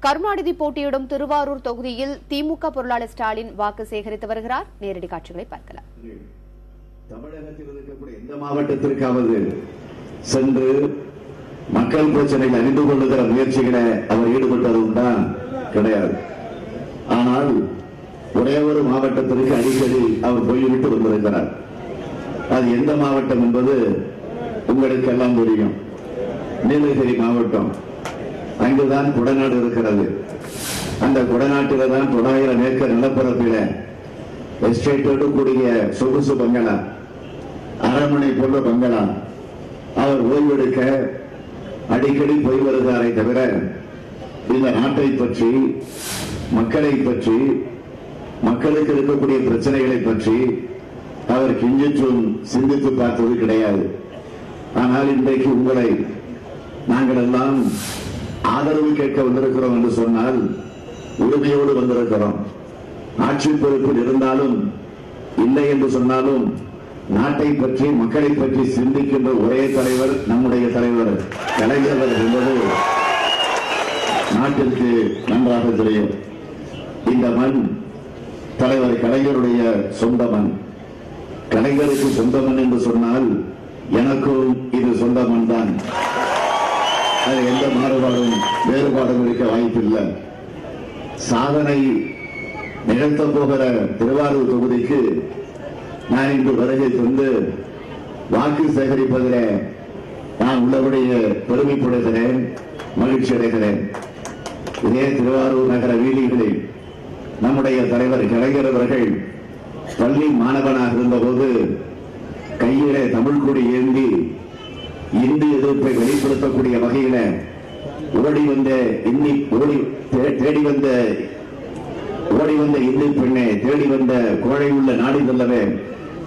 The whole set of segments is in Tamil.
கருணாநிதி போட்டியிடும் திருவாரூர் தொகுதியில் திமுக பொருளாளர் ஸ்டாலின் வாக்கு சேகரித்து வருகிறார். நேரடி காட்சிகளை பார்க்கலாம். தமிழகத்தில் இருக்கக்கூடிய எந்த மாவட்டத்திற்காவது சென்று மக்கள் பிரச்சனைகள் அறிந்து கொள்ளுகிற முயற்சிகளை அவர் ஈடுபட்டதும் தான் கிடையாது. ஆனால் ஒரே ஒரு மாவட்டத்திற்கு அடிக்கடி அவர் போய்விட்டு வந்திருக்கிறார். அது எந்த மாவட்டம் என்பது உங்களுக்கு எல்லாம் தெரியும். நீலகிரி மாவட்டம். அங்குதான் குடநாடு இருக்கிறது. அந்த குடநாட்டில தான் 900 ஏக்கர் நிலப்பரப்பில எஸ்டேட்டோடு கூடிய சொகுசு பங்களா, அரண்மனை போன்ற பங்களா. அவர் ஓய்வெடுக்க அடிக்கடி போய் வருகிறாரை தவிர இந்த நாட்டை பற்றி, மக்களை பற்றி, மக்களுக்கு இருக்கக்கூடிய பிரச்சனைகளை பற்றி அவர் கிஞ்சிற்றும் சிந்தித்து பார்த்தது கிடையாது. ஆனால் இன்றைக்கு உங்களை நாங்கள் எல்லாம் ஆதரவு கேட்க வந்திருக்கிறோம் என்று சொன்னால் உரிமையோடு வந்திருக்கிறோம். ஆட்சி பொறுப்பில் இருந்தாலும் இல்லை என்று சொன்னாலும் நாட்டை பற்றி, மக்களை பற்றி சிந்திக்கின்ற ஒரே தலைவர் நம்முடைய தலைவர் கலைஞர் என்பது நாட்டிற்கு நன்றாக தெரியும். இந்த மண் தலைவர் கலைஞருடைய சொந்த மண். கலைஞருக்கு சொந்த மண் என்று சொன்னால் எனக்கும் இது சொந்த மண் தான். அது எந்த மாறுபாடும் வேறுபாடும் இருக்க வாய்ப்பில்லை. சாதனை நிகழ்த்த போகிற திருவாரூர் தொகுதிக்கு நான் இன்று வருகை தந்து வாக்கு சேகரிப்பதில் நான் உள்ளபடியே பெருமைப்படுகிறேன், மகிழ்ச்சி அடைகிறேன். இதே திருவாரூர் நகர வீதிகளில் நம்முடைய தலைவர் கலைஞர் அவர்கள் பள்ளி மாணவனாக இருந்தபோது கையிலே தமிழ் கொடி ஏந்தி இந்தி எதிர்ப்பை வெளிப்படுத்தக்கூடிய வகையில ஓடி வந்த இந்தி பெண்ணை தேடி வந்த கோழை உள்ள நாடி நல்லவே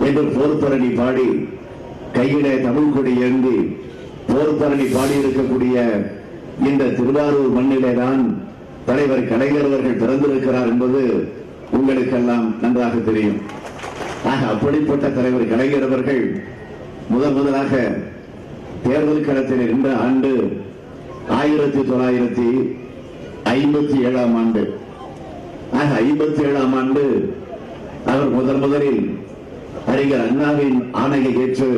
என்று போர்த்தரணி பாடி கையிலே தமிழ் கொடி ஏந்தி போர்த்தரணி பாடி இருக்கக்கூடிய இந்த திருவாரூர் மண்ணிலே தான் தலைவர் கலைஞர் அவர்கள் பிறந்திருக்கிறார் என்பது உங்களுக்கெல்லாம் நன்றாக தெரியும். அப்படிப்பட்ட தலைவர் கலைஞர் அவர்கள் முதலாக தேர்தல் களத்தில் நின்ற ஆண்டு 1957 ஆண்டு. 57 ஆண்டு அவர் முதலில் அறிஞர் அண்ணாவின் ஆணையை ஏற்று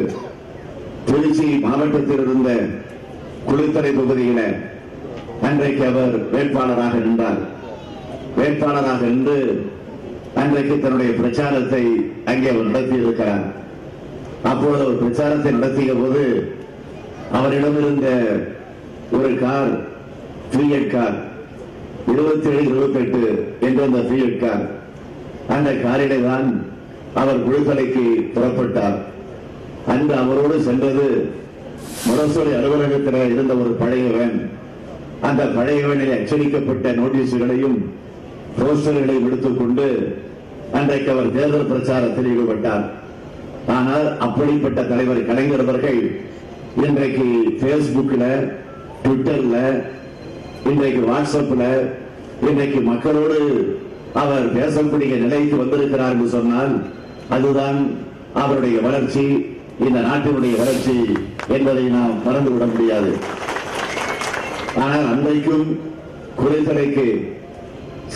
திருச்சி மாவட்டத்தில் இருந்த குளித்தலை பகுதியில அன்றைக்கு அவர் வேட்பாளராக நின்றார். வேட்பாளராக நின்று அன்றைக்கு தன்னுடைய பிரச்சாரத்தை அங்கே அவர் நடத்தியிருக்கிறார். அப்பொழுது அவர் பிரச்சாரத்தை நடத்திய போது அவரிடம் இருந்த ஒரு கார், ஃபியட் கார், 2728 என்ற அந்த ஃபியட் கார், அந்த காரிலே தான் அவர் குளித்தலைக்கு புறப்பட்டார். அன்று அவரோடு சென்றது முரசொலி அலுவலகத்தில் இருந்த ஒரு பழைய வேன். அந்த பழைய வேனில் அச்சடிக்கப்பட்ட நோட்டீஸுகளையும் போஸ்டர்களையும் எடுத்துக் கொண்டு அன்றைக்கு அவர் தேர்தல் பிரச்சாரத்தில் ஈடுபட்டார். ஆனால் அப்படிப்பட்ட தலைவர் கலைஞர் அவர்கள் இன்றைக்கு பேஸ்புக்கில், ட்விட்டர்ல, இன்றைக்கு வாட்ஸ்அப்ல, இன்றைக்கு மக்களோடு அவர் பேசக்கூடிய நிலைக்கு வந்திருக்கிறார் என்று சொன்னால் அதுதான் அவருடைய வளர்ச்சி, இந்த நாட்டினுடைய வளர்ச்சி என்பதை நாம் மறந்துவிட முடியாது. ஆனால் அன்றைக்கும் குளித்தலைக்கு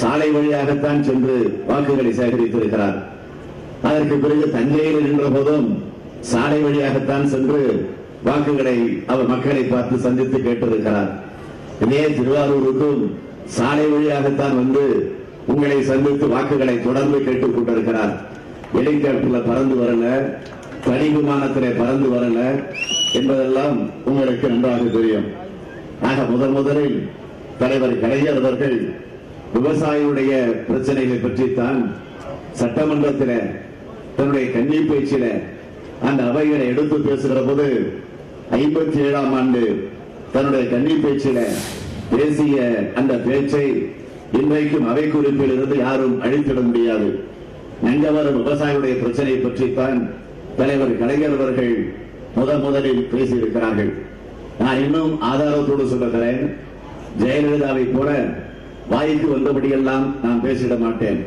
சாலை வழியாகத்தான் சென்று வாக்குகளை சேகரித்திருக்கிறார். அதற்கு பிறகு தஞ்சையில் நின்ற போதும் சாலை வழியாகத்தான் சென்று வாக்குகளை அவர் மக்களை பார்த்து சந்தித்து கேட்டிருக்கிறார். இதே திருவாரூருக்கும் சாலை வழியாகத்தான் வந்து உங்களை சந்தித்து வாக்குகளை தொடர்ந்து கேட்டுக் கொண்டிருக்கிறார். ஹெலிகாப்டர்ல பறந்து வரல, தனி விமானத்திலே பறந்து வரல என்பதெல்லாம் உங்களுக்கு நன்றாக தெரியும். ஆக முதலில் தலைவர் கலைஞர் அவர்கள் விவசாயிகளுடைய பிரச்சனைகளை பற்றித்தான் சட்டமன்றத்தில் தன்னுடைய கன்னி பேச்சில அந்த அவைகளை எடுத்து பேசுகிற போது 57 ஆண்டு தன்னுடைய கன்னி பேச்சில பேசிய அந்த பேச்சை இன்றைக்கும் அவை குறிப்பில் இருந்து யாரும் அழித்திட முடியாது. நங்கவரம் விவசாயிகளுடைய பிரச்சனையை பற்றித்தான் தலைவர் கலைஞர் அவர்கள் முதலில் பேசியிருக்கிறார்கள். நான் இன்னும் ஆதாரத்தோடு சொல்லுகிறேன். ஜெயலலிதாவை போல வாய்க்கு வந்தபடியெல்லாம் நான் பேசிட மாட்டேன்.